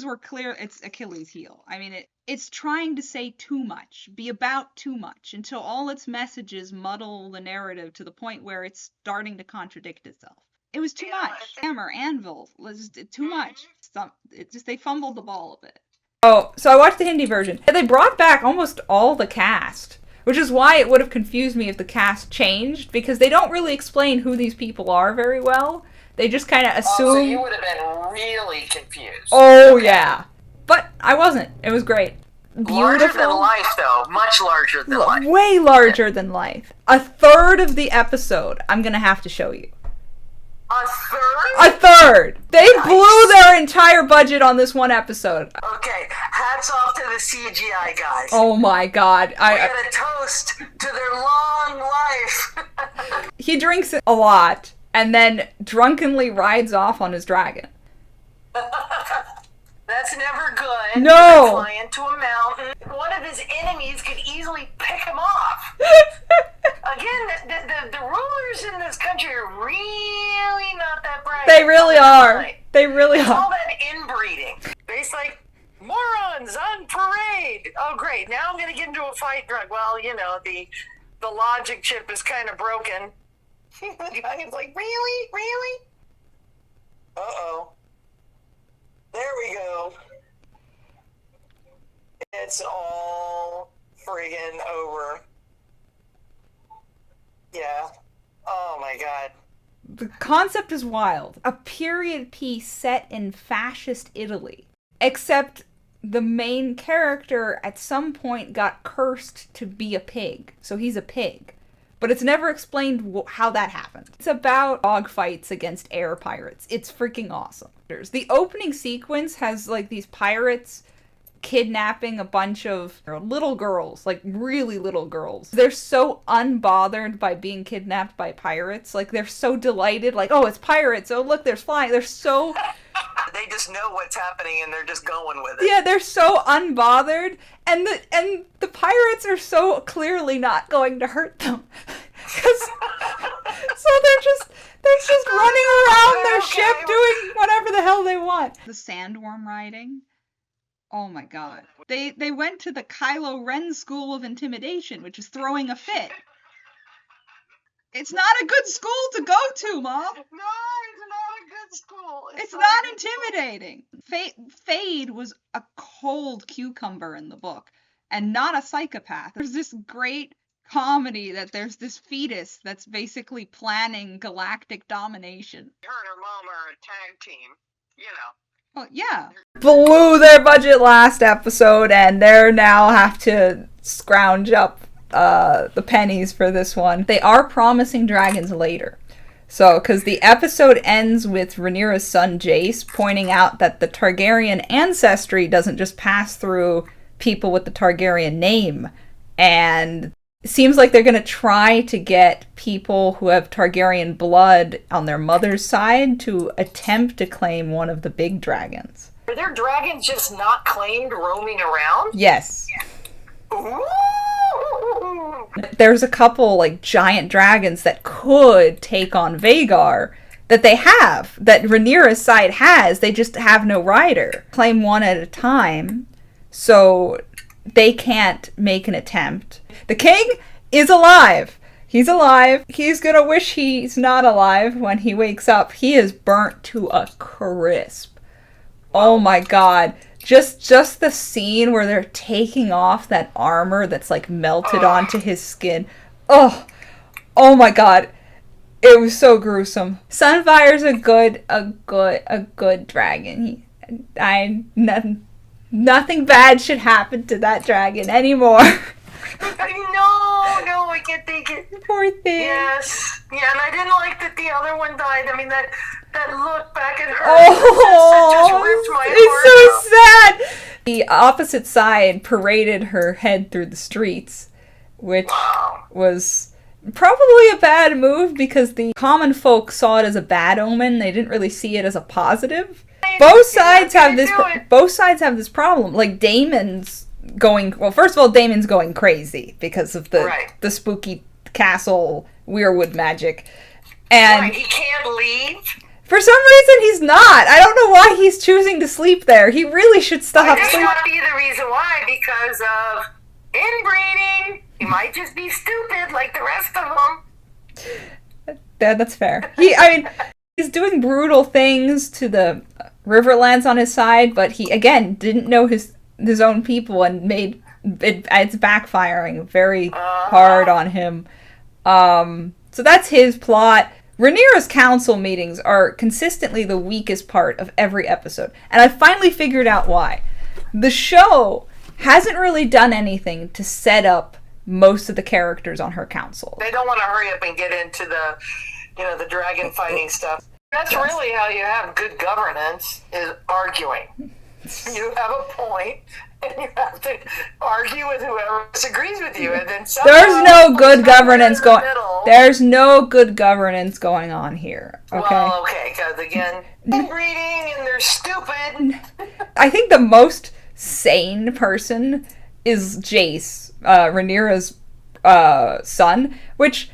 things were clear, it's Achilles' heel. I mean, it's trying to say too much, be about too much, until all its messages muddle the narrative to the point where it's starting to contradict itself. It was too much. Hammer, anvil, was too much. They fumbled the ball a bit. Oh, so I watched the Hindi version. They brought back almost all the cast, which is why it would have confused me if the cast changed, because they don't really explain who these people are very well. They just kind of assume... Oh, so you would have been really confused. Oh, okay. Yeah. But I wasn't. It was great. Beautiful. Larger than life, though. Much larger than life. Way larger than life. A third of the episode I'm going to have to show you. A third? A third! They blew their entire budget on this one episode. Okay, hats off to the CGI guys. Oh my god. We got a toast to their long life. He drinks a lot, and then drunkenly rides off on his dragon. That's never good. No! Fly into a mountain. One of his enemies could easily pick him off. Again, the rulers in this country are really not that bright. They really are. They really are. It's all that inbreeding. It's like, morons on parade. Oh, great. Now I'm going to get into a fight drug. Well, you know, the logic chip is kind of broken. The guy's like, really? Really? Uh-oh. There we go. It's all friggin' over. Yeah. Oh my god. The concept is wild. A period piece set in fascist Italy. Except the main character at some point got cursed to be a pig. So he's a pig. But it's never explained how that happened. It's about dog fights against air pirates. It's freaking awesome. The opening sequence has like these pirates kidnapping a bunch of little girls, like really little girls. They're so unbothered by being kidnapped by pirates. Like they're so delighted, like, oh, it's pirates. Oh, look, there's flying. They're so... They just know what's happening and they're just going with it. Yeah, they're so unbothered, and the pirates are so clearly not going to hurt them. So they're just running around their ship doing whatever the hell they want. The sandworm riding. Oh my god. They went to the Kylo Ren School of Intimidation, which is throwing a fit. It's not a good school to go to, Mom. No, it's not a good school. It's not intimidating. Fade was a cold cucumber in the book, and not a psychopath. There's this great comedy that there's this fetus that's basically planning galactic domination. Her and her mom are a tag team, you know. Well, yeah. Blew their budget last episode, and they're now have to scrounge up the pennies for this one. They are promising dragons later. So, because the episode ends with Rhaenyra's son Jace pointing out that the Targaryen ancestry doesn't just pass through people with the Targaryen name. And it seems like they're going to try to get people who have Targaryen blood on their mother's side to attempt to claim one of the big dragons. Are there dragons just not claimed roaming around? Yes. Ooh. There's a couple, like, giant dragons that could take on Vhagar that they have, that Rhaenyra's side has, they just have no rider. Claim one at a time, so they can't make an attempt. The king is alive! He's alive. He's gonna wish he's not alive when he wakes up. He is burnt to a crisp. Oh my god. Just the scene where they're taking off that armor that's like melted onto his skin. Oh my god. It was so gruesome. Sunfire's a good dragon. Nothing bad should happen to that dragon anymore. No, I can't take it. Poor thing. Yes. Yeah, and I didn't like that the other one died. I mean, that look back at her. Oh, it just ripped my it's heart so sad. The opposite side paraded her head through the streets, which was probably a bad move because the common folk saw it as a bad omen. They didn't really see it as a positive. Both sides have this problem. Like Daemon's going, well, first of all, Daemon's going crazy because of the spooky castle weirwood magic. And he can't leave. For some reason, he's not. I don't know why he's choosing to sleep there. He really should stop This sleeping. might be the reason why, because of inbreeding. He might just be stupid like the rest of them. Yeah, that's fair. He's doing brutal things to the Riverlands on his side, but he, again, didn't know his own people and it's backfiring very hard on him. So that's his plot. Rhaenyra's council meetings are consistently the weakest part of every episode, and I finally figured out why. The show hasn't really done anything to set up most of the characters on her council. They don't want to hurry up and get into the dragon fighting stuff. That's really how you have good governance, is arguing. You have a point, and you have to argue with whoever disagrees with you, and then there's no good governance going. There's no good governance going on here. Okay. Well, okay, because again, inbreeding and they're stupid. I think the most sane person is Jace, Rhaenyra's son, which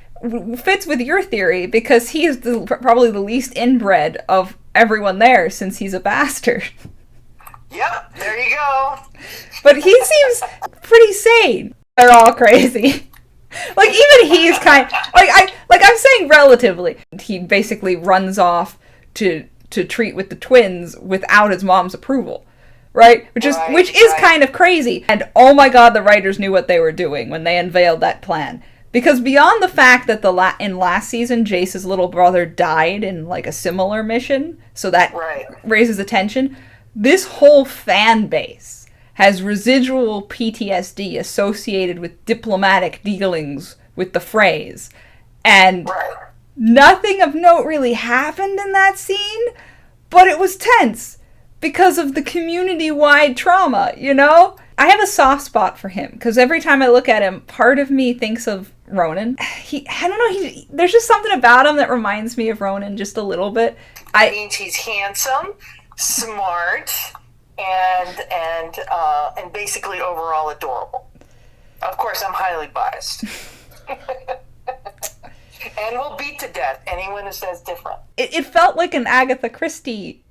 fits with your theory because he is probably the least inbred of everyone there since he's a bastard. Yep, there you go. But he seems pretty sane. They're all crazy. Like, even he's I'm saying relatively. He basically runs off to treat with the twins without his mom's approval. Right? Which is kind of crazy. And oh my god, the writers knew what they were doing when they unveiled that plan. Because beyond the fact that in last season, Jace's little brother died in like a similar mission, so that raises attention, this whole fan base has residual PTSD associated with diplomatic dealings with the Freys. And nothing of note really happened in that scene, but it was tense because of the community-wide trauma, you know? I have a soft spot for him, because every time I look at him, part of me thinks of Ronan. There's just something about him that reminds me of Ronan just a little bit. It means he's handsome, smart, and basically overall adorable. Of course, I'm highly biased. And will beat to death anyone who says different. It felt like an Agatha Christie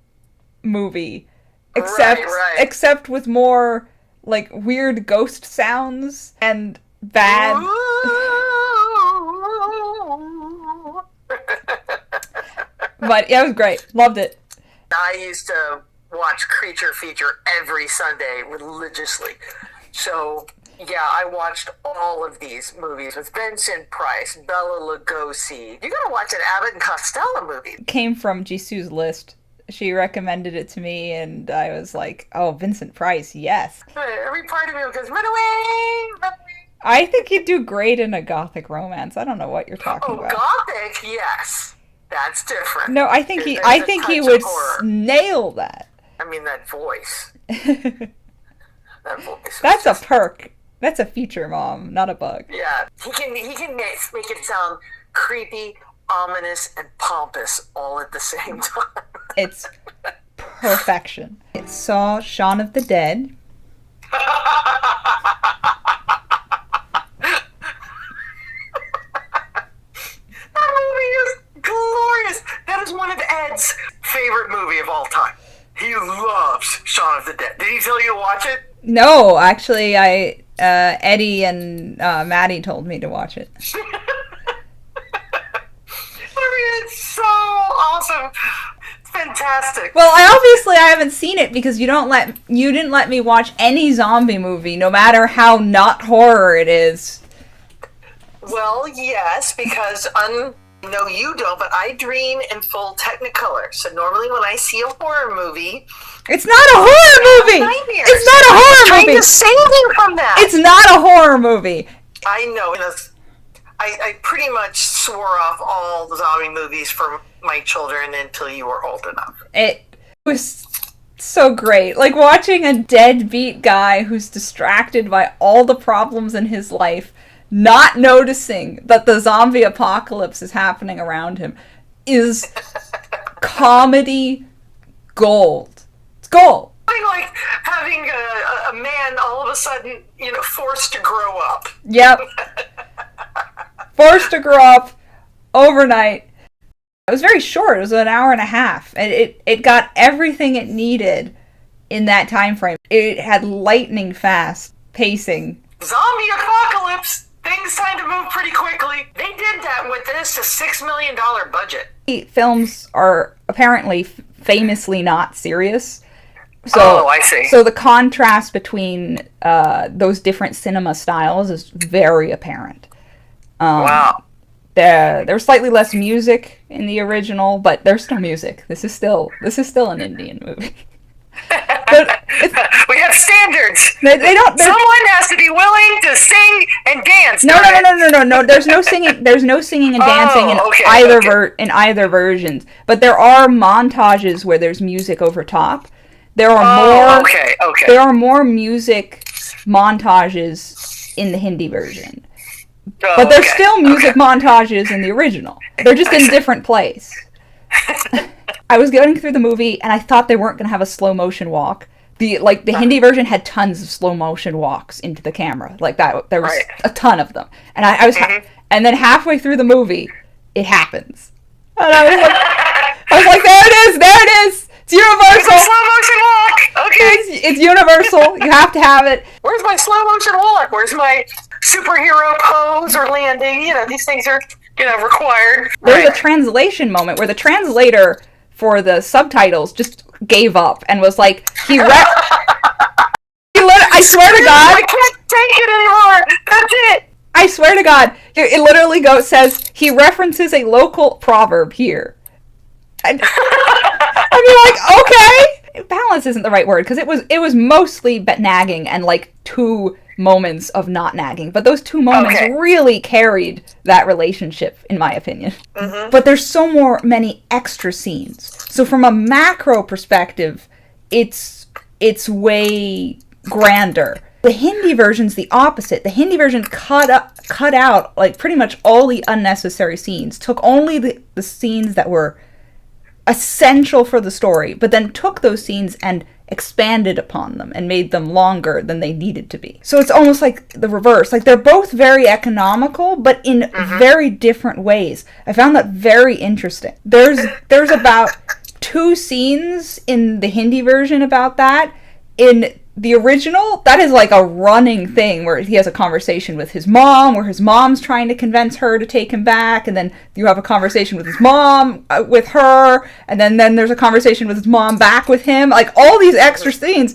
movie, except with more like weird ghost sounds and bad. But yeah, it was great. Loved it. I used to watch Creature Feature every Sunday religiously. So, yeah, I watched all of these movies with Vincent Price, Bela Lugosi. You gotta watch an Abbott and Costello movie. It came from Jisoo's list. She recommended it to me, and I was like, oh, Vincent Price, yes. Every part of me goes, run away, run away. I think he'd do great in a gothic romance. I don't know what you're talking about. Gothic, yes. That's different. No, I think he would nail that. I mean, that voice. That voice. That's a perk. That's a feature, Mom, not a bug. Yeah, he can make it sound creepy, ominous, and pompous all at the same time. It's perfection. It saw Shaun of the Dead. That movie is glorious. That is one of Ed's favorite movie of all time. He loves Shaun of the Dead. Did he tell you to watch it? No, actually, Eddie and Maddie told me to watch it. It's so awesome. It's fantastic. Well, I haven't seen it because you didn't let me watch any zombie movie, no matter how not horror it is. Well, yes, because no, you don't, but I dream in full Technicolor. So normally when I see a horror movie, it's not a horror movie. Nightmares. It's not a horror movie. I'm trying to save you from that. It's not a horror movie. I know. I pretty much swore off all the zombie movies for my children until you were old enough. It was so great. Like watching a deadbeat guy who's distracted by all the problems in his life, not noticing that the zombie apocalypse is happening around him, is comedy gold. It's gold. Like having a man all of a sudden, forced to grow up. Yep. Forced to grow up overnight. It was very short. It was an hour and a half, and it got everything it needed in that time frame. It had lightning fast pacing. Zombie apocalypse. Things tend to move pretty quickly. They did that with this, a $6 million budget. Films are apparently famously not serious. So, I see. So the contrast between those different cinema styles is very apparent. Wow. There's slightly less music in the original, but there's still music. This is still an Indian movie. We have standards. They don't. Someone has to be willing to sing and dance. No. There's no singing. There's no singing and dancing in either versions. But there are montages where there's music over top. There are more. There are more music montages in the Hindi version. But there's still music montages in the original. They're just in a different place. I was going through the movie and I thought they weren't going to have a slow motion walk. The Hindi version had tons of slow motion walks into the camera. Like that, there was a ton of them. And and then halfway through the movie, it happens. And I was like, there it is. It's universal. It's a slow motion walk. Okay. It's universal. You have to have it. Where's my slow motion walk? Where's my superhero pose or landing? These things are, required. There's a translation moment where the translator for the subtitles just gave up and was like, I swear to God, I can't take it anymore. That's it. I swear to God, it literally says he references a local proverb here. And I'd be like, okay. Balance isn't the right word, because it was mostly nagging and like 2 moments of not nagging, but those 2 moments really carried that relationship, in my opinion. Mm-hmm. But there's many extra scenes. So from a macro perspective, it's way grander. The Hindi version's the opposite. The Hindi version cut out like pretty much all the unnecessary scenes, took only the scenes that were essential for the story, but then took those scenes and expanded upon them and made them longer than they needed to be. So it's almost like the reverse. Like they're both very economical, but in very different ways. I found that very interesting. There's about 2 scenes in the Hindi version about that. In the original, that is like a running thing where he has a conversation with his mom, where his mom's trying to convince her to take him back, and then you have a conversation with his mom, with her, and then there's a conversation with his mom back with him. Like, all these extra scenes,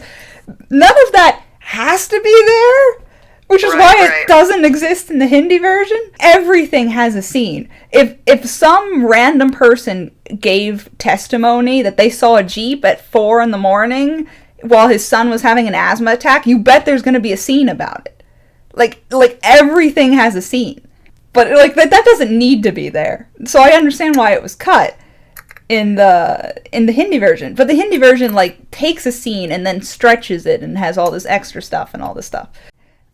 none of that has to be there, which is why it doesn't exist in the Hindi version. Everything has a scene. If some random person gave testimony that they saw a Jeep at 4 a.m, while his son was having an asthma attack, you bet there's going to be a scene about it. Like everything has a scene. But like that doesn't need to be there. So I understand why it was cut in the Hindi version. But the Hindi version like takes a scene and then stretches it and has all this extra stuff and all this stuff.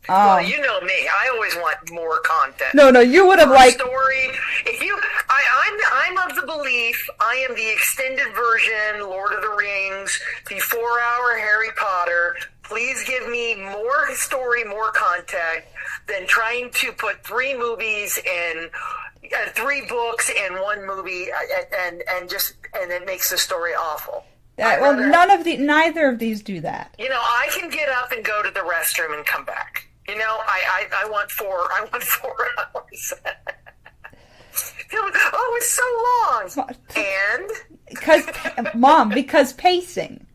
Well, you know me. I always want more content. No, you would have liked story. I'm of the belief I am the extended version, Lord of the Rings, the 4-hour Harry Potter. Please give me more story, more content than trying to put 3 movies in 3 books in 1 movie, and it makes the story awful. Well, neither of these do that. I can get up and go to the restroom and come back. I want 4 hours. Oh, it's so long. And because pacing.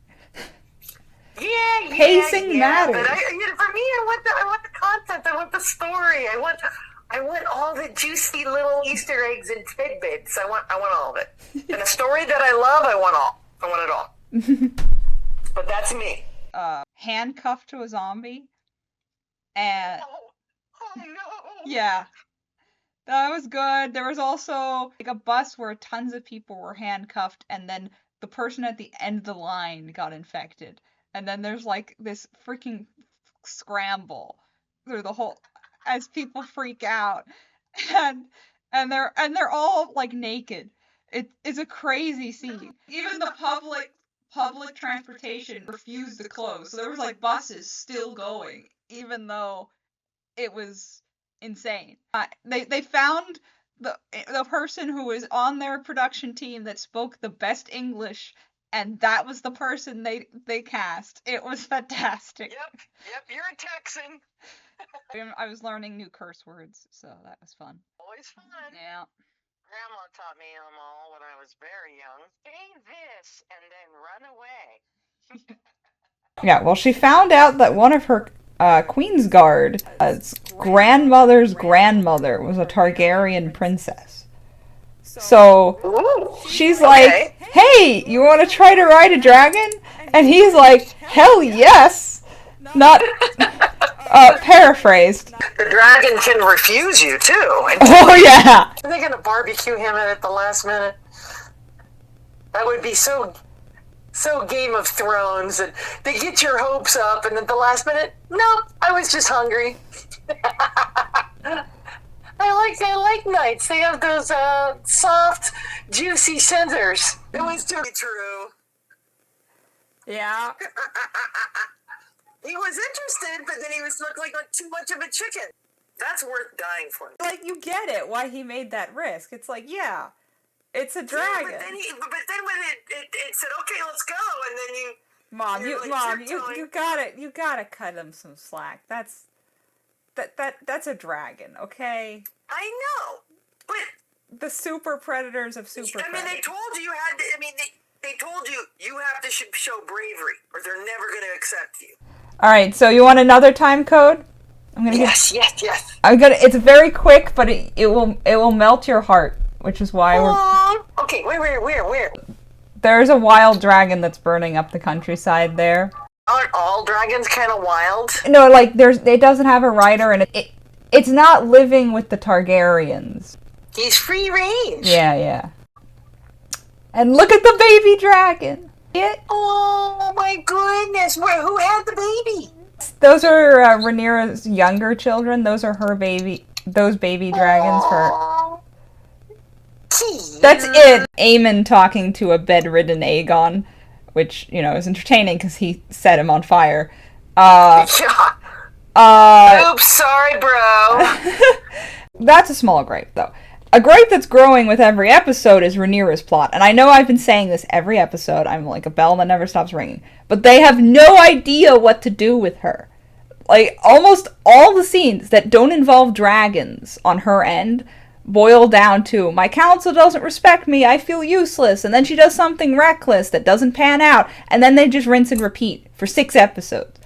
Yeah, pacing matters. But for me, I want the content. I want the story. I want all the juicy little Easter eggs and tidbits. I want all of it. And a story that I love, I want it all. But that's me. Handcuffed to a zombie. And oh no. Yeah. That was good. There was also like a bus where tons of people were handcuffed, and then the person at the end of the line got infected. And then there's like this freaking scramble through the whole as people freak out. And they're all like naked. It's a crazy scene. Even the public transportation refused to close. So there was like buses still going, even though it was insane. They found the person who was on their production team that spoke the best English, and that was the person they cast. It was fantastic. Yep, you're a Texan. I was learning new curse words, so that was fun. Always fun. Yeah. Grandma taught me them all when I was very young. Say this and then run away. Yeah, well, she found out that one of her Queen's Guard grandmother's grandmother was a Targaryen princess. So she's like, hey, you want to try to ride a dragon? And he's like, hell yes! Not paraphrased. The dragon can refuse you too. Oh yeah. Are they gonna barbecue him at the last minute? That would be so Game of Thrones, and they get your hopes up, and at the last minute, no, I was just hungry. I like knights. They have those soft, juicy scissors. It was too true. Yeah. He was interested, but then he looked like too much of a chicken. That's worth dying for. Like, you get it, why he made that risk. It's like, yeah, it's a dragon. Yeah, but then when it said, okay, let's go, and then you... Mom, you gotta cut him some slack. That's a dragon, okay? I know, but... The super predators of super predators. They told you had to... They told you have to show bravery, or they're never going to accept you. Alright, so you want another time code? Yes. It's very quick, but it will melt your heart, which is why we're... Okay, where? There's a wild dragon that's burning up the countryside there. Aren't all dragons kind of wild? No, like, it doesn't have a rider, and it's not living with the Targaryens. He's free range. Yeah. And look at the baby dragon! Oh my goodness! Who had the baby? Those are Rhaenyra's younger children. Those are those baby dragons for... That's it! Aemon talking to a bedridden Aegon, which, is entertaining because he set him on fire. Oops, sorry, bro. That's a small gripe, though. A gripe that's growing with every episode is Rhaenyra's plot. And I know I've been saying this every episode. I'm like a bell that never stops ringing. But they have no idea what to do with her. Like, almost all the scenes that don't involve dragons on her end boil down to, my council doesn't respect me, I feel useless. And then she does something reckless that doesn't pan out. And then they just rinse and repeat for 6 episodes.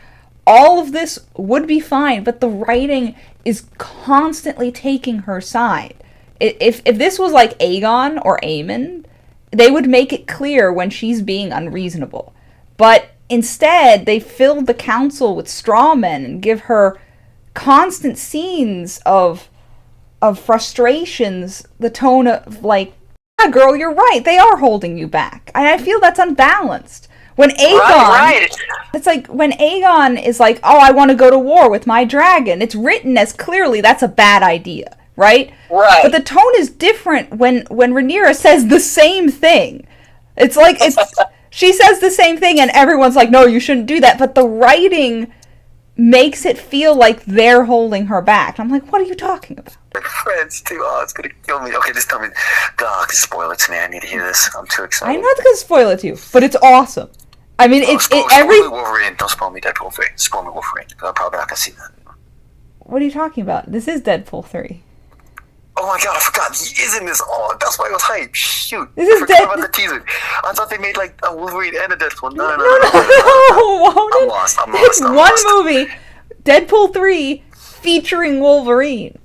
All of this would be fine, but the writing is constantly taking her side. If this was like Aegon or Aemon, they would make it clear when she's being unreasonable. But instead, they filled the council with straw men and give her constant scenes of frustrations, the tone of like, yeah, girl, you're right, they are holding you back. And I feel that's unbalanced. When Aegon, right. It's like when Aegon is like, oh, I want to go to war with my dragon, it's written as clearly that's a bad idea. Right? But the tone is different when Rhaenyra says the same thing. It's like, she says the same thing and everyone's like, no, you shouldn't do that. But the writing makes it feel like they're holding her back. I'm like, what are you talking about? Friends too. Oh, it's gonna kill me. Okay, just tell me. God, spoil it to me. I need to hear this. I'm too excited. I'm not gonna spoil it to you, but it's awesome. I mean, spoil me Wolverine. Don't spoil me Deadpool 3. Spoil me Wolverine. I'm probably not gonna see that. What are you talking about? This is Deadpool 3. Oh my god, I forgot. He is in this. Oh, that's why I was hyped. Shoot. This is I forgot about the teaser. I thought they made like a Wolverine and a Deadpool. No. I'm lost. It's one movie, Deadpool 3, featuring Wolverine.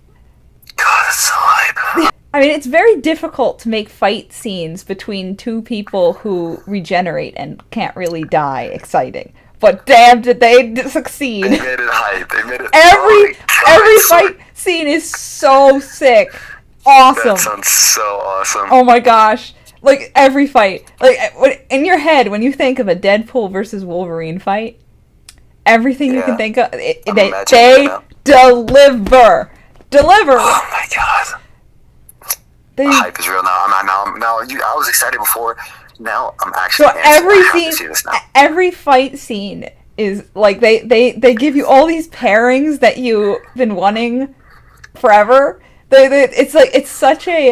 God, that's so hype. I mean, it's very difficult to make fight scenes between two people who regenerate and can't really die exciting. But damn, did they succeed. They made it hype. They made it... Every fight scene is so sick. Awesome. That sounds so awesome. Oh my gosh. Like, every fight. Like, in your head, when you think of a Deadpool versus Wolverine fight, everything you can think of, they deliver. Oh my god. The hype is real now. I was excited before. Now I'm actually every fight scene is like they give you all these pairings that you've been wanting forever. It's such a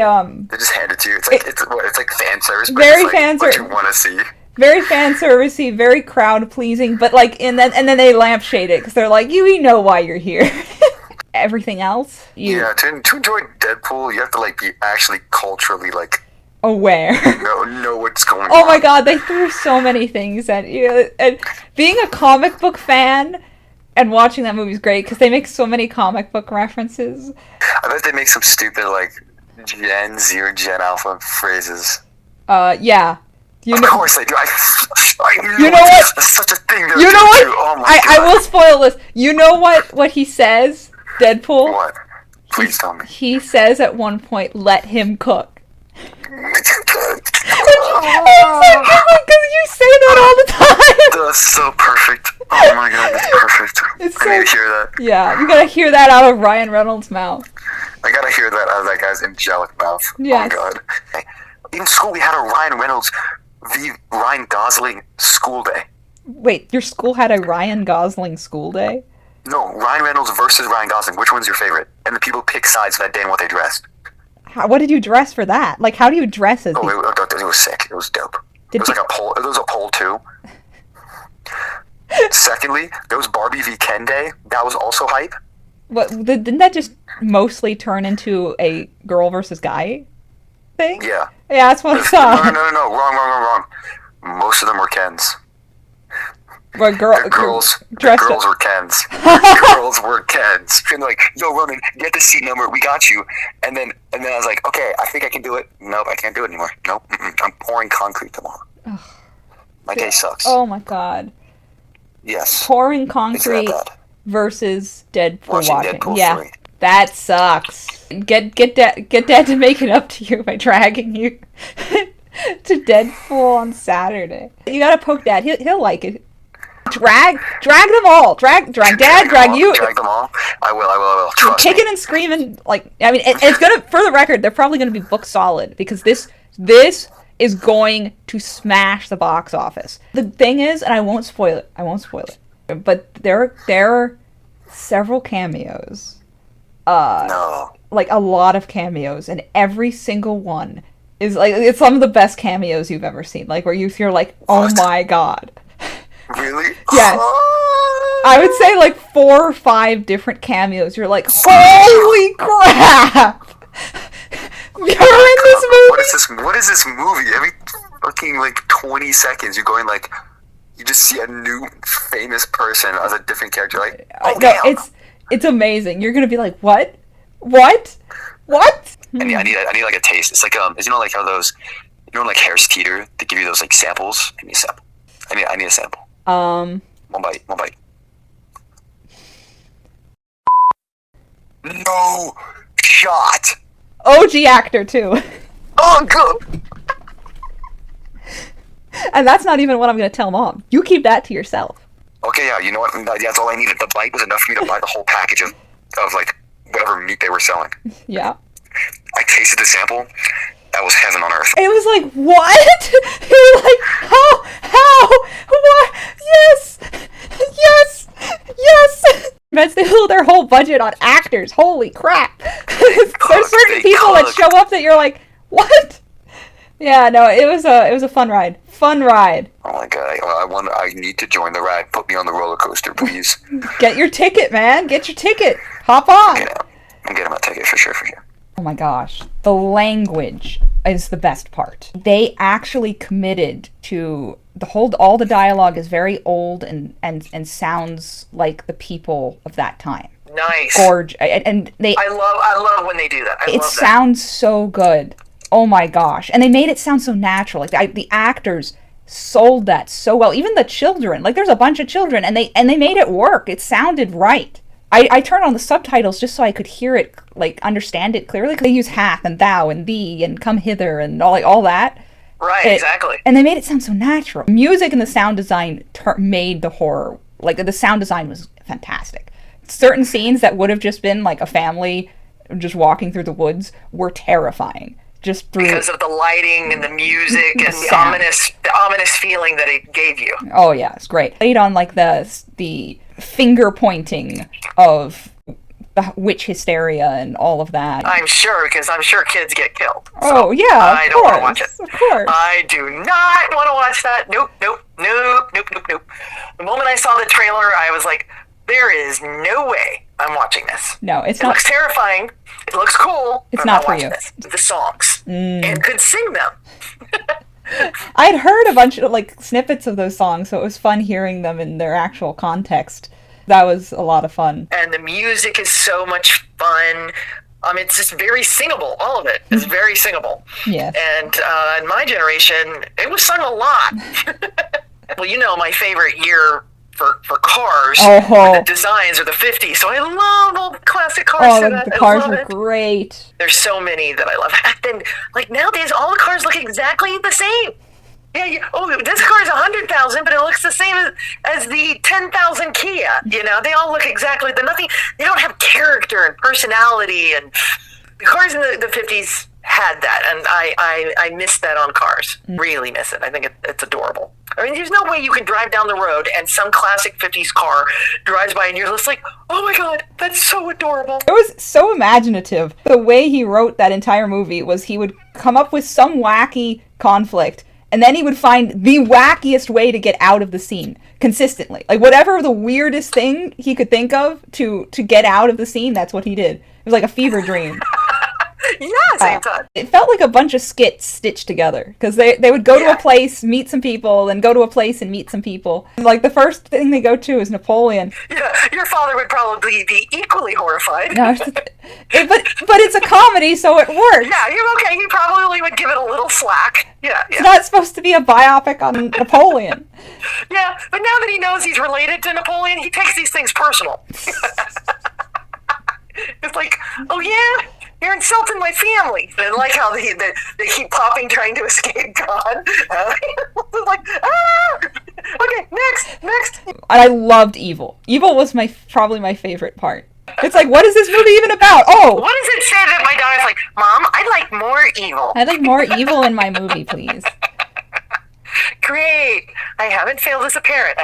They just hand it to you. It's like it's like fan service, but very it's like fan what service. you want to see. Very fan servicey, very crowd pleasing, but like and then they lampshade it because they're like, we know why you're here. Everything else, Yeah, to enjoy Deadpool, you have to like be actually culturally like aware. know what's going on. Oh my god, they threw so many things at you. And being a comic book fan and watching that movie is great because they make so many comic book references. I bet they make some stupid like Gen Z or Gen Alpha phrases. Yeah. Of course they do. You know what? There's such a thing. You know what? Oh my God. I will spoil this. You know what he says, Deadpool? What? Please tell me. He says at one point, "Let him cook." Because you say that all the time. That's so perfect. Oh my God, that's perfect. I need to hear that. Yeah, you gotta hear that out of Ryan Reynolds' mouth. I gotta hear that out of that guy's angelic mouth. Yes. Oh my God. In school, we had a Ryan Reynolds v. Ryan Gosling school day. Wait, your school had a Ryan Gosling school day? No, Ryan Reynolds versus Ryan Gosling. Which one's your favorite? And the people pick sides that day and what they dressed. What did you dress for that? Like, how do you dress as it was sick. It was dope. It was like a poll. It was a poll too. Secondly, there was Barbie v. Ken Day. That was also hype. Didn't that just mostly turn into a girl versus guy thing? Yeah. Yeah, that's what I saw. No. Wrong. Most of them were Kens. What The girls were Kens. Girls were Kens. And like, yo, Ronan, get the seat number. We got you. And then I was like, okay, I think I can do it. Nope, I can't do it anymore. Nope, I'm pouring concrete tomorrow. My day sucks. Oh my God. Yes. Pouring concrete versus Deadpool watching. Deadpool yeah, 3. That sucks. Get Dad to make it up to you by dragging you to Deadpool on Saturday. You gotta poke Dad. He'll like it. Drag them all. Drag Dad. Drag you. Drag them all. I will. Trust Kicking me. and screaming. Like, I mean, it's gonna. For the record, they're probably gonna be book solid because this is going to smash the box office. The thing is, and I won't spoil it. But there are several cameos. No. Like a lot of cameos, and every single one is like it's some of the best cameos you've ever seen. Like where you're like, oh my God. Really? Yes. I would say like 4 or 5 different cameos. You're like, holy crap! You're in this movie. What is this movie? Every fucking like 20 seconds, you're going like, you just see a new famous person as a different character. Like, oh damn. It's amazing. You're gonna be like, what? I need like a taste. It's like like how those, like Harris Teeter, they give you those like samples. I need a sample. I need a sample. One bite. No shot. OG actor too. Oh, good. And that's not even what I'm gonna tell Mom. You keep that to yourself. Okay, yeah, you know what? That's all I needed. The bite was enough for me to buy the whole package of like whatever meat they were selling. Yeah. I tasted the sample. That was heaven on earth. It was like, what? You were like, how, what? Yes. But they blew their whole budget on actors. Holy crap. There's certain people that show up that you're like, what? Yeah, no, it was a fun ride. Oh my God, I need to join the ride. Put me on the roller coaster, please. Get your ticket, man. Get your ticket. Hop on. Yeah, I'm getting my ticket for sure. Oh my gosh. The language is the best part. They actually committed to all the dialogue is very old and sounds like the people of that time. Nice. Gorge. And they I love when they do that. It sounds so good. Oh my gosh. And they made it sound so natural. Like the actors sold that so well. Even the children. Like there's a bunch of children and they made it work. It sounded right. I turned on the subtitles just so I could hear it, like understand it clearly. Because they use hath and thou and thee and come hither and all that. Right, exactly. And they made it sound so natural. Music and the sound design made the horror, like the sound design was fantastic. Certain scenes that would have just been like a family just walking through the woods were terrifying. Because of the lighting and the music and the ominous feeling that it gave you. Oh yeah, it's great. Played on like the finger pointing of the witch hysteria and all of that. I'm sure, because I'm sure kids get killed. Oh, yeah, I don't want to watch it. Of course. I do not want to watch that. Nope. The moment I saw the trailer, I was like, there is no way I'm watching this. No, it's It not. looks terrifying. It looks cool. It's but not I'm for watching you. This. The songs. And could sing them. I'd heard a bunch of, like, snippets of those songs, so it was fun hearing them in their actual context. That was a lot of fun. And the music is so much fun. It's just very singable. All of it is very singable. Yes. And in my generation, it was sung a lot. Well, you know, my favorite year for cars, the designs are the 50s. So I love all the classic cars. Oh, the cars were great. There's so many that I love. And like nowadays, all the cars look exactly the same. Yeah, this car is 100,000, but it looks the same as the 10,000 Kia. You know, they all look exactly. They don't have character and personality. And the cars in the 50s had that, and I miss that on cars. Really miss it. I think it's adorable. I mean, there's no way you can drive down the road and some classic 50s car drives by and you're just like, oh my god, that's so adorable. It was so imaginative. The way he wrote that entire movie was he would come up with some wacky conflict, and then he would find the wackiest way to get out of the scene consistently. Like, whatever the weirdest thing he could think of to get out of the scene, that's what he did. It was like a fever dream. Yeah, same time. It felt like a bunch of skits stitched together, because they would go to a place, meet some people, then go to a place and meet some people. Like, the first thing they go to is Napoleon. Yeah, your father would probably be equally horrified. No, but it's a comedy, so it works. Yeah, you're okay. He probably would give it a little slack. Yeah. It's not supposed to be a biopic on Napoleon. Yeah, but now that he knows he's related to Napoleon, he takes these things personal. It's like, oh yeah, you're insulting my family. And like how they keep popping trying to escape God. Like, okay, next. And I loved Evil. Evil was probably my favorite part. It's like, what is this movie even about? Oh! What does it say that my daughter's like, Mom, I'd like more evil. I'd like more evil in my movie, please. Great. I haven't failed as a parent.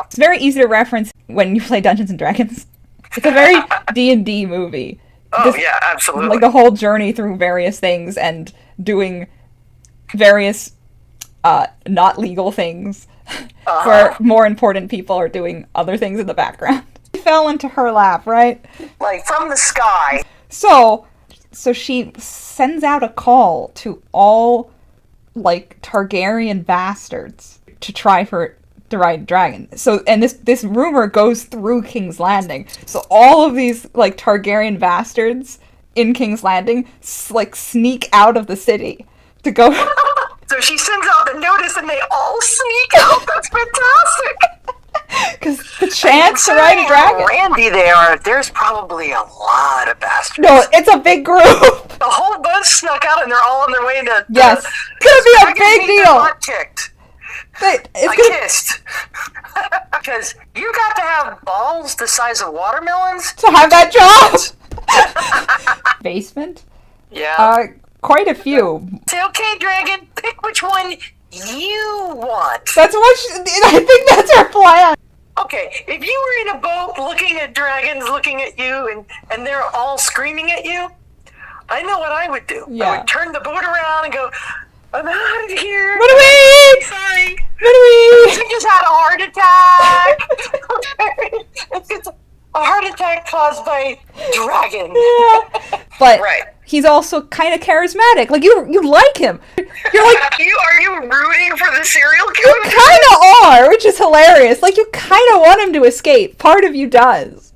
It's very easy to reference when you play Dungeons & Dragons. It's a very D&D movie. Oh, yeah, absolutely. Like, the whole journey through various things and doing various not legal things where more important people are doing other things in the background. He fell into her lap, right? Like, from the sky. So she sends out a call to all, like, Targaryen bastards to try for the right dragon. So, and this rumor goes through King's Landing. So all of these, like, Targaryen bastards in King's Landing, like, sneak out of the city to go. So she sends out the notice and they all sneak out. That's fantastic. Because the chance to ride a dragon. Randy there's probably a lot of bastards. No, it's a big group. The whole bunch snuck out and they're all on their way to... Yes. It's gonna be a big deal. Butt kicked. Kissed. Because you got to have balls the size of watermelons to have that job. Basement? Yeah. Quite a few. Say, okay, dragon, pick which one you want. That's what I think that's our plan. Okay, if you were in a boat looking at dragons looking at you and they're all screaming at you, I know what I would do. Yeah. I would turn the boat around and go, I'm out of here. Run away! Sorry. Run away! She just had a heart attack. Okay. It's a heart attack caused by dragon. Yeah. But right. He's also kind of charismatic. Like, you like him. You're like... Are you rooting for the serial killer? You kind of are, which is hilarious. Like, you kind of want him to escape. Part of you does.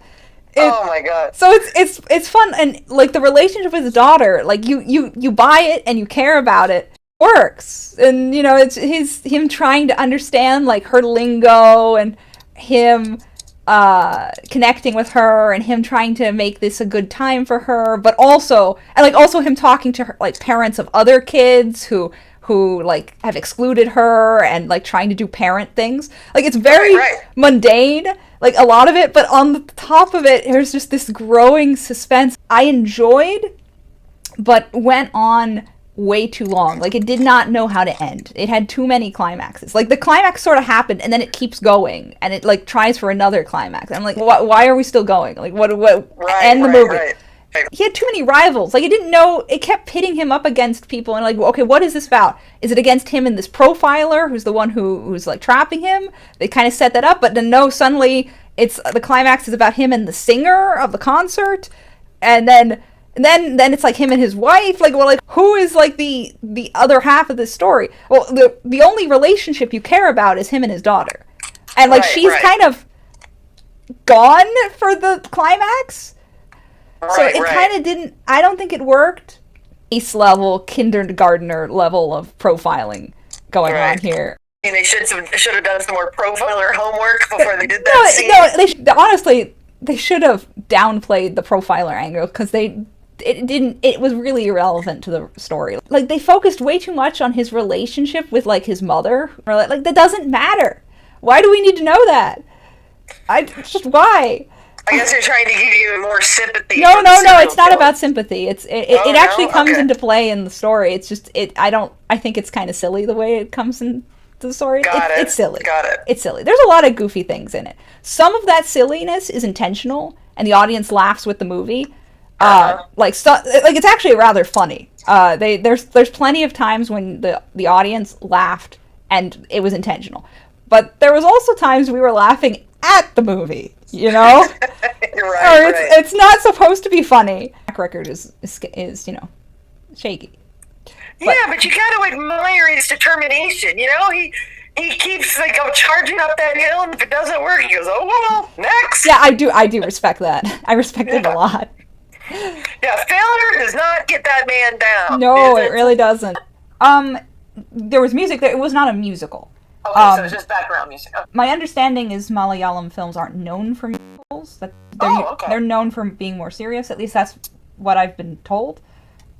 Oh my god. So it's fun, and, like, the relationship with his daughter, like, you buy it and you care about it. Works. And, you know, it's him trying to understand, like, her lingo, and him connecting with her, and him trying to make this a good time for her, but also him talking to her, like, parents of other kids who like have excluded her, and, like, trying to do parent things. Like, it's very mundane, like, a lot of it, but on the top of it, there's just this growing suspense I enjoyed, but went on way too long. Like, it did not know how to end. It had too many climaxes. Like, the climax sort of happened, and then it keeps going, and it, like, tries for another climax. I'm like, why are we still going? Like, what end the movie. Right. He had too many rivals. Like, it didn't know, it kept pitting him up against people, and like, okay, what is this about? Is it against him and this profiler, who's the one who's, like, trapping him? They kind of set that up, but then no, suddenly, the climax is about him and the singer of the concert, and then it's like him and his wife. Like, well, like, who is like the other half of this story? Well, the only relationship you care about is him and his daughter, and like she's kind of gone for the climax. So it kind of didn't. I don't think it worked. Ace level, kindergartner level of profiling going on here. I mean, they should have done some more profiler homework before they did that scene. Honestly, they should have downplayed the profiler angle, because it was really irrelevant to the story. Like, they focused way too much on his relationship with, like, his mother. Like, that doesn't matter. Why do we need to know that? Just why? I guess they're trying to give you more sympathy. No, it's not about sympathy. It actually comes into play in the story. It's just, I think it's kind of silly the way it comes into the story. It's silly. Got it. It's silly. There's a lot of goofy things in it. Some of that silliness is intentional, and the audience laughs with the movie. It's actually rather funny. There's plenty of times when the audience laughed and it was intentional, but there was also times we were laughing at the movie. You know, it's not supposed to be funny. Track record is shaky. But you got to admire his determination. You know, he keeps like charging up that hill, and if it doesn't work, he goes, "Oh well, next." Yeah, I do respect that. I respect it a lot. Yeah, failure does not get that man down. No, it really doesn't. There was music there. It was not a musical. Okay, so it's just background music. Okay. My understanding is Malayalam films aren't known for musicals. They're known for being more serious. At least that's what I've been told.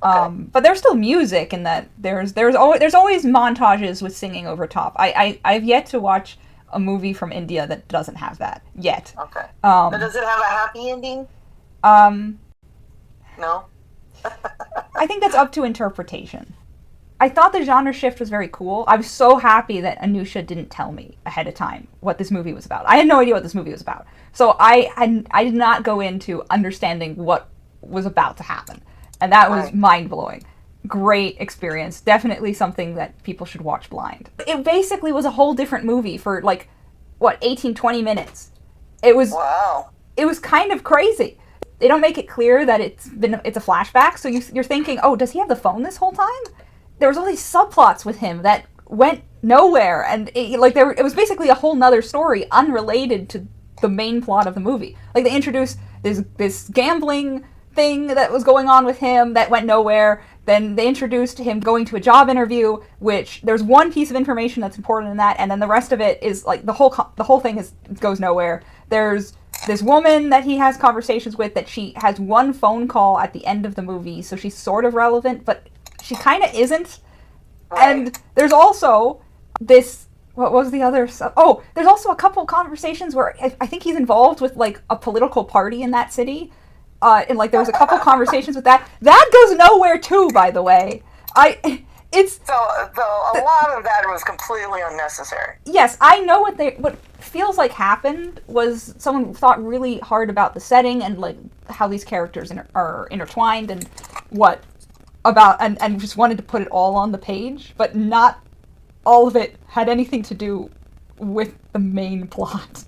Okay. But there's still music in that. There's always montages with singing over top. I've yet to watch a movie from India that doesn't have that yet. Okay. But does it have a happy ending? No. I think that's up to interpretation. I thought the genre shift was very cool. I was so happy that Anusha didn't tell me ahead of time what this movie was about. I had no idea what this movie was about. So I did not go into understanding what was about to happen. And that was mind-blowing. Great experience. Definitely something that people should watch blind. It basically was a whole different movie for 18-20 minutes. It was kind of crazy. They don't make it clear that it's a flashback, so you're thinking, oh, does he have the phone this whole time? There was all these subplots with him that went nowhere, and it was basically a whole nother story unrelated to the main plot of the movie. Like, they introduced this gambling thing that was going on with him that went nowhere. Then they introduced him going to a job interview, which there's one piece of information that's important in that, and then the rest of it is like the whole thing goes nowhere. There's this woman that he has conversations with that she has one phone call at the end of the movie, so she's sort of relevant, but she kind of isn't. And there's also this, what was the other stuff? Oh, there's also a couple conversations where I think he's involved with like a political party in that city. And like there was a couple conversations with that. That goes nowhere too, by the way. So a lot of that was completely unnecessary. Yes, I know what feels like happened was someone thought really hard about the setting and like how these characters are intertwined and and just wanted to put it all on the page, but not all of it had anything to do with the main plot.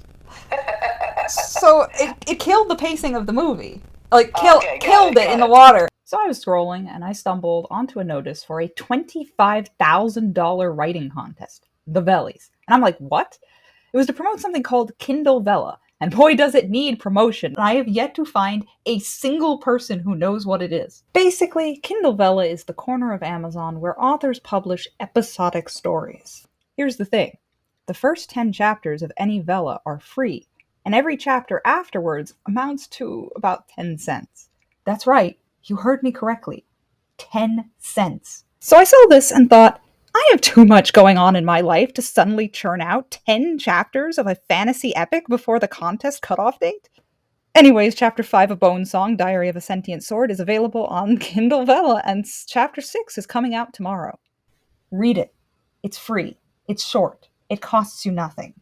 So it killed the pacing of the movie. Like, killed it in the water. So I was scrolling, and I stumbled onto a notice for a $25,000 writing contest, the Vellies. And I'm like, what? It was to promote something called Kindle Vella. And boy, does it need promotion. I have yet to find a single person who knows what it is. Basically, Kindle Vella is the corner of Amazon where authors publish episodic stories. Here's the thing. The first 10 chapters of any Vella are free, and every chapter afterwards amounts to about 10 cents. That's right, you heard me correctly. 10 cents. So I saw this and thought, I have too much going on in my life to suddenly churn out 10 chapters of a fantasy epic before the contest cutoff date. Anyways, Chapter 5 of Bonesong, Diary of a Sentient Sword, is available on Kindle Vella, and Chapter 6 is coming out tomorrow. Read it. It's free. It's short. It costs you nothing.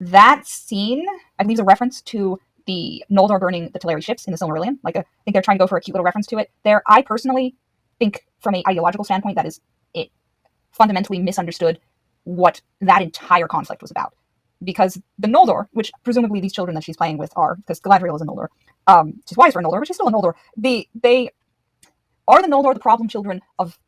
That scene, I believe, is a reference to the Noldor burning the Teleri ships in the Silmarillion. I think they're trying to go for a cute little reference to it there. I personally think, from an ideological standpoint, that is it fundamentally misunderstood what that entire conflict was about. Because the Noldor, which presumably these children that she's playing with are, because Galadriel is a Noldor, she's wise for a Noldor, but she's still a Noldor. They are the Noldor the problem children of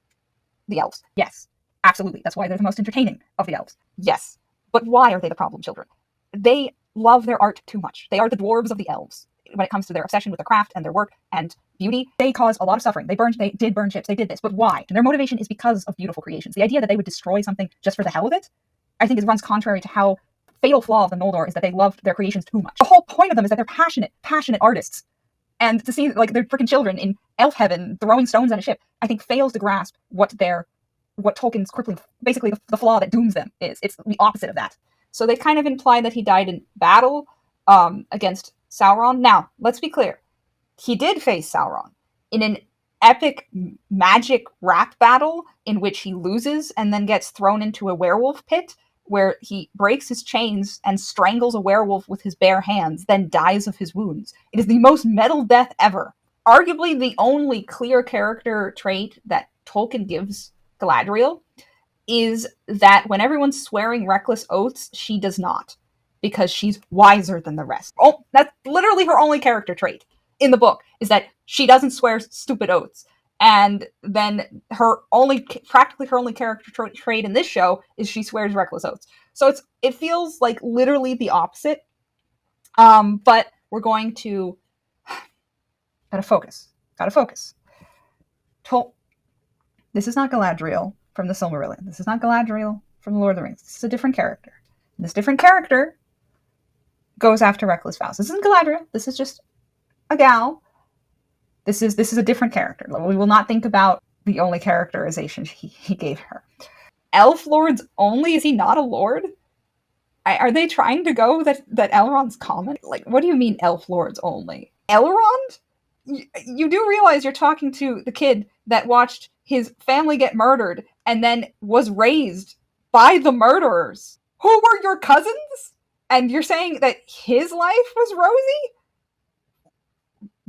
the elves? Yes, absolutely. That's why they're the most entertaining of the elves. Yes. But why are they the problem children? They love their art too much. They are the dwarves of the elves when it comes to their obsession with their craft and their work and beauty. They cause a lot of suffering. They did burn ships. They did this. But why? And their motivation is because of beautiful creations. The idea that they would destroy something just for the hell of it, I think, runs contrary to how fatal flaw of the Noldor is that they love their creations too much. The whole point of them is that they're passionate artists. And to see like their freaking children in elf heaven throwing stones at a ship, I think fails to grasp what Tolkien's crippling, basically the flaw that dooms them is. It's the opposite of that. So they kind of imply that he died in battle against Sauron. Now, let's be clear. He did face Sauron in an epic magic rap battle in which he loses and then gets thrown into a werewolf pit where he breaks his chains and strangles a werewolf with his bare hands, then dies of his wounds. It is the most metal death ever. Arguably the only clear character trait that Tolkien gives Galadriel is that when everyone's swearing reckless oaths, she does not, because she's wiser than the rest. Oh, that's literally her only character trait in the book, is that she doesn't swear stupid oaths. And then practically her only character trait in this show is she swears reckless oaths. So it feels like literally the opposite. But we're going to gotta focus. This is not Galadriel from the Silmarillion. This is not Galadriel from the Lord of the Rings. This is a different character. And this different character goes after reckless vows. This isn't Galadriel. This is just a gal. This is a different character. We will not think about the only characterization he gave her. Elf lords only? Is he not a lord? Are they trying to go that Elrond's common? Like, what do you mean elf lords only? Elrond? You do realize you're talking to the kid that watched his family get murdered and then was raised by the murderers, who were your cousins? And you're saying that his life was rosy?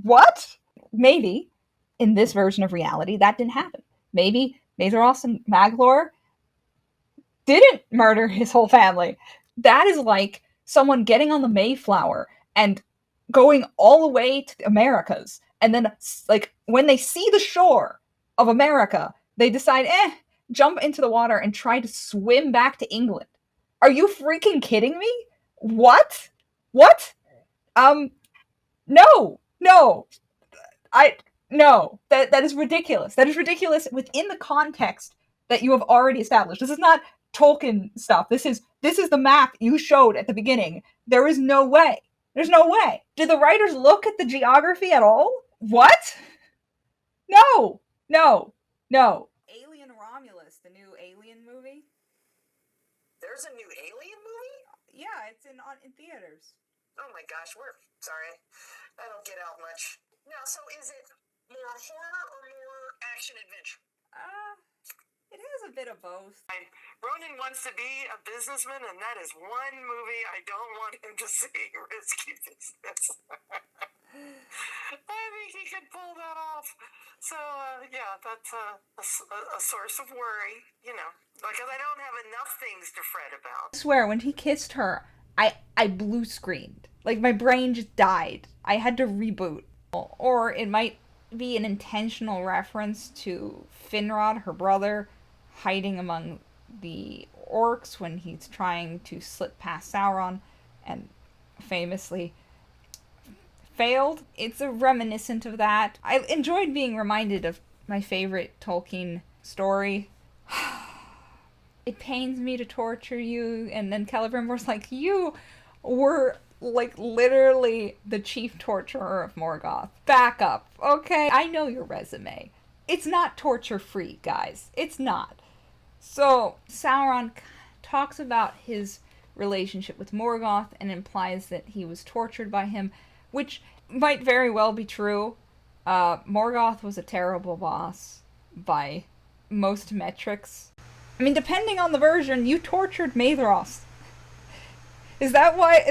What? Maybe, in this version of reality, that didn't happen. Maybe Mazeross and Maglor didn't murder his whole family. That is like someone getting on the Mayflower and going all the way to the Americas. And then, like, when they see the shore of America, they decide, jump into the water and try to swim back to England. Are you freaking kidding me? What? No. No. That is ridiculous. That is ridiculous within the context that you have already established. This is not Tolkien stuff. This is the map you showed at the beginning. There is no way. There's no way. Did the writers look at the geography at all? What? No. Alien Romulus, the new Alien movie. There's a new Alien movie? Yeah, it's in theaters. Oh my gosh, sorry. I don't get out much. Now, so is it more horror or more action adventure? It has a bit of both. Ronan wants to be a businessman, and that is one movie I don't want him to see, Risky Business. I think he could pull that off. So, yeah, that's a source of worry, because I don't have enough things to fret about. I swear, when he kissed her, I blue screened. Like, my brain just died. I had to reboot. Or it might be an intentional reference to Finrod, her brother, hiding among the orcs when he's trying to slip past Sauron and famously failed. It's a reminiscent of that. I enjoyed being reminded of my favorite Tolkien story. It pains me to torture you. And then Celebrimbor's like, you were like literally the chief torturer of Morgoth. Back up, okay? I know your resume. It's not torture free, guys. It's not. So Sauron talks about his relationship with Morgoth and implies that he was tortured by him, which might very well be true. Morgoth was a terrible boss by most metrics. I mean, depending on the version, you tortured Maedhros. Is that why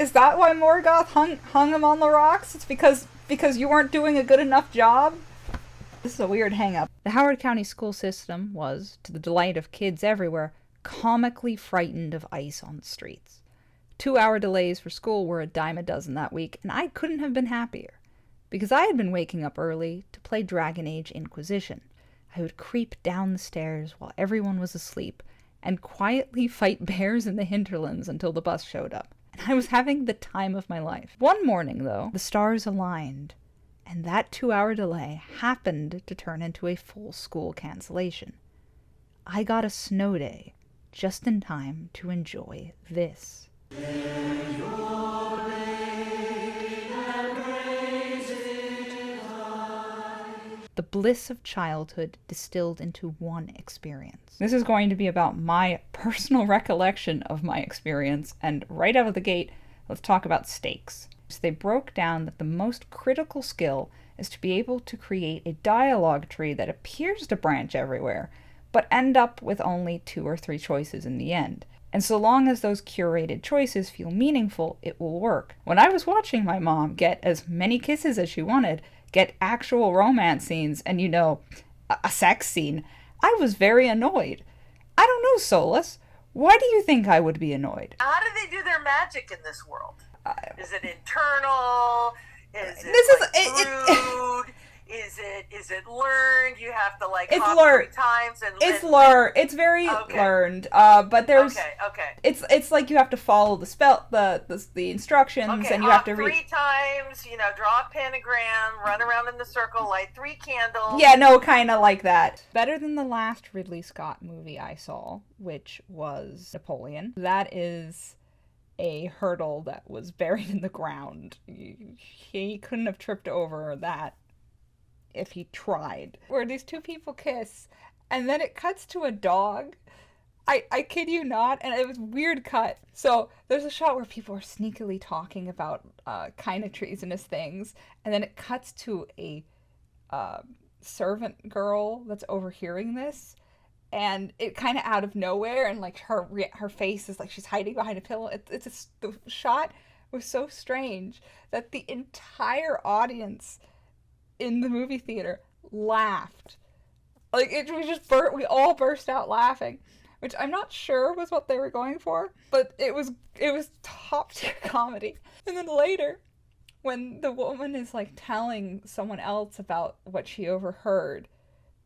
Morgoth hung him on the rocks? It's because you weren't doing a good enough job? This is a weird hang-up. The Howard County school system was, to the delight of kids everywhere, comically frightened of ice on the streets. 2-hour delays for school were a dime a dozen that week, and I couldn't have been happier. Because I had been waking up early to play Dragon Age Inquisition. I would creep down the stairs while everyone was asleep, and quietly fight bears in the hinterlands until the bus showed up. And I was having the time of my life. One morning, though, the stars aligned, and that 2-hour delay happened to turn into a full school cancellation. I got a snow day just in time to enjoy this. The bliss of childhood distilled into one experience. This is going to be about my personal recollection of my experience, and right out of the gate, let's talk about stakes. So they broke down that the most critical skill is to be able to create a dialogue tree that appears to branch everywhere, but end up with only 2 or 3 choices in the end. And so long as those curated choices feel meaningful, it will work. When I was watching my mom get as many kisses as she wanted, get actual romance scenes, and a sex scene, I was very annoyed. I don't know, Solus. Why do you think I would be annoyed? How do they do their magic in this world? Is it internal? Is it food? Is it learned? You have to it's hop learned 3 times and it's learned. It's very learned. But there's okay. It's like you have to follow the spell, the instructions, and you have to read 3 times. Draw a pentagram, run around in the circle, light 3 candles. Yeah, no, kind of like that. Better than the last Ridley Scott movie I saw, which was Napoleon. That is a hurdle that was buried in the ground. He couldn't have tripped over that if he tried. Where these 2 people kiss, and then it cuts to a dog. I kid you not, and it was a weird cut. So there's a shot where people are sneakily talking about kind of treasonous things, and then it cuts to a servant girl that's overhearing this, and it kind of out of nowhere, and her face is like she's hiding behind a pillow. The shot was so strange that the entire audience in the movie theater laughed. We all burst out laughing, which I'm not sure was what they were going for, but it was top tier comedy. And then later, when the woman is telling someone else about what she overheard,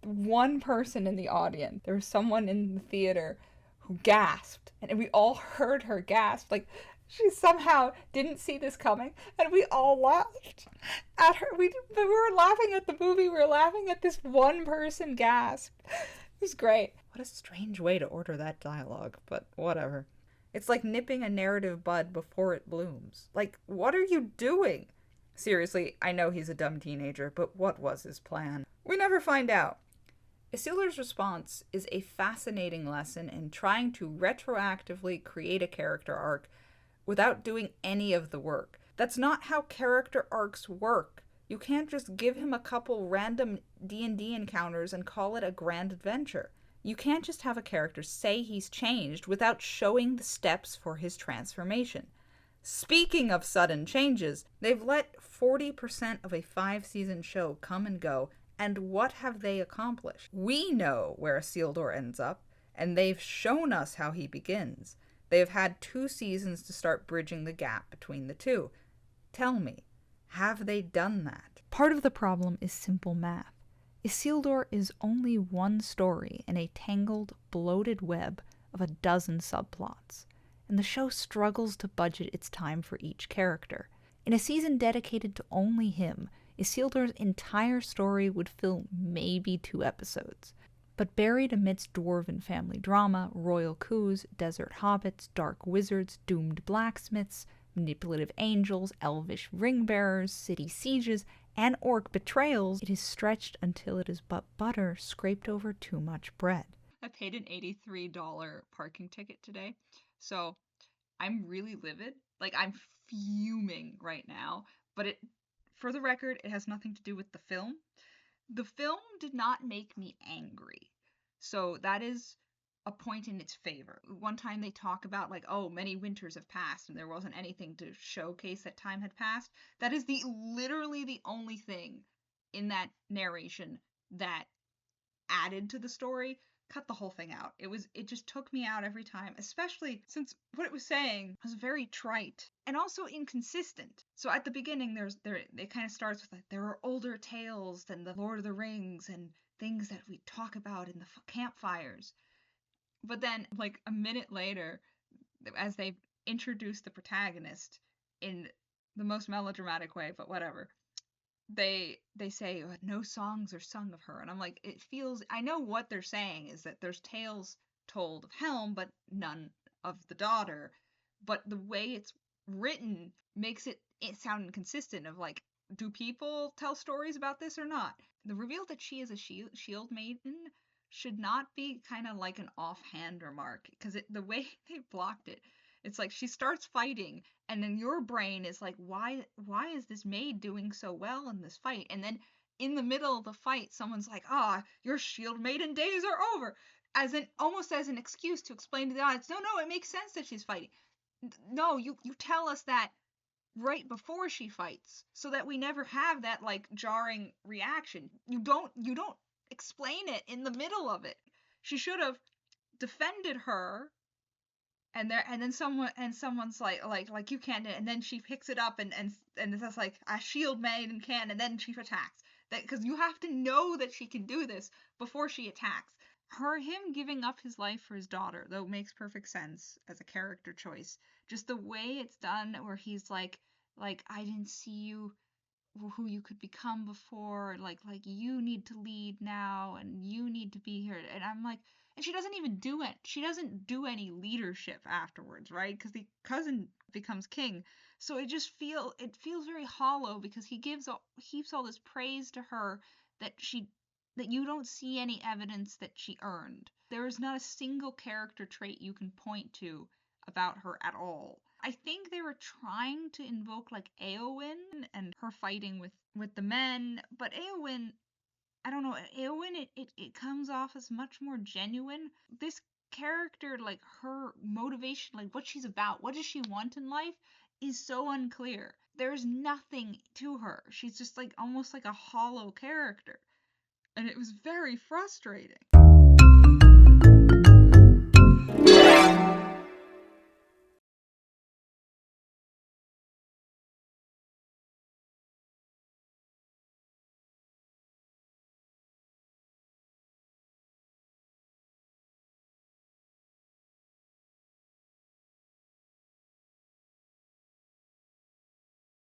one person in the audience, there was someone in the theater who gasped, and we all heard her gasp. She somehow didn't see this coming, and we all laughed at her. We were laughing at the movie. We were laughing at this one person gasp. It was great. What a strange way to order that dialogue, but whatever. It's like nipping a narrative bud before it blooms. What are you doing? Seriously, I know he's a dumb teenager, but what was his plan? We never find out. Isildur's response is a fascinating lesson in trying to retroactively create a character arc without doing any of the work. That's not how character arcs work. You can't just give him a couple random D&D encounters and call it a grand adventure. You can't just have a character say he's changed without showing the steps for his transformation. Speaking of sudden changes, they've let 40% of a 5-season show come and go, and what have they accomplished? We know where Isildur ends up, and they've shown us how he begins. They have had 2 seasons to start bridging the gap between the two. Tell me, have they done that? Part of the problem is simple math. Isildur is only one story in a tangled, bloated web of a dozen subplots, and the show struggles to budget its time for each character. In a season dedicated to only him, Isildur's entire story would fill maybe 2 episodes. But buried amidst dwarven family drama, royal coups, desert hobbits, dark wizards, doomed blacksmiths, manipulative angels, elvish ring-bearers, city sieges, and orc betrayals, it is stretched until it is but butter scraped over too much bread. I paid an $83 parking ticket today, So I'm really livid. Like, I'm fuming right now. But for the record, it has nothing to do with the film. The film did not make me angry. So that is a point in its favor. One time they talk about, like, oh, many winters have passed and there wasn't anything to showcase that time had passed. That is literally the only thing in that narration that added to the story. Cut the whole thing out. It just took me out every time, especially since what it was saying was very trite and also inconsistent. So at the beginning, it kind of starts with, like, there are older tales than the Lord of the Rings and things that we talk about in the campfires. But then, like, a minute later, as they introduce the protagonist in the most melodramatic way, but whatever, they say, oh, no songs are sung of her. And I'm like, I know what they're saying is that there's tales told of Helm, but none of the daughter. But the way it's written makes it sound inconsistent of, like, do people tell stories about this or not? The reveal that she is a shield maiden should not be kind of like an offhand remark, because the way they blocked it, it's like she starts fighting, and then your brain is like, why is this maid doing so well in this fight? And then in the middle of the fight, someone's like, your shield maiden days are over, almost as an excuse to explain to the audience, no, it makes sense that she's fighting. No, you tell us that right before she fights, so that we never have that, like, jarring reaction. You don't explain it in the middle of it. She should have defended her, and then someone's like you can't, and then she picks it up and it's like a shield maiden can, and then she attacks. That, because you have to know that she can do this before she attacks. Him giving up his life for his daughter, though, makes perfect sense as a character choice. Just the way it's done, where he's like I didn't see you, who you could become before, like you need to lead now and you need to be here. And I'm like, and she doesn't even do it. She doesn't do any leadership afterwards, right? Because the cousin becomes king. So it feels very hollow, because he heaps all this praise to her that you don't see any evidence that she earned. There is not a single character trait you can point to about her at all. I think they were trying to invoke, like, Éowyn and her fighting with the men, but Éowyn, I don't know, Éowyn, it comes off as much more genuine. This character, like, her motivation, like, what she's about, what does she want in life, is so unclear. There's nothing to her. She's just, like, almost like a hollow character. And it was very frustrating.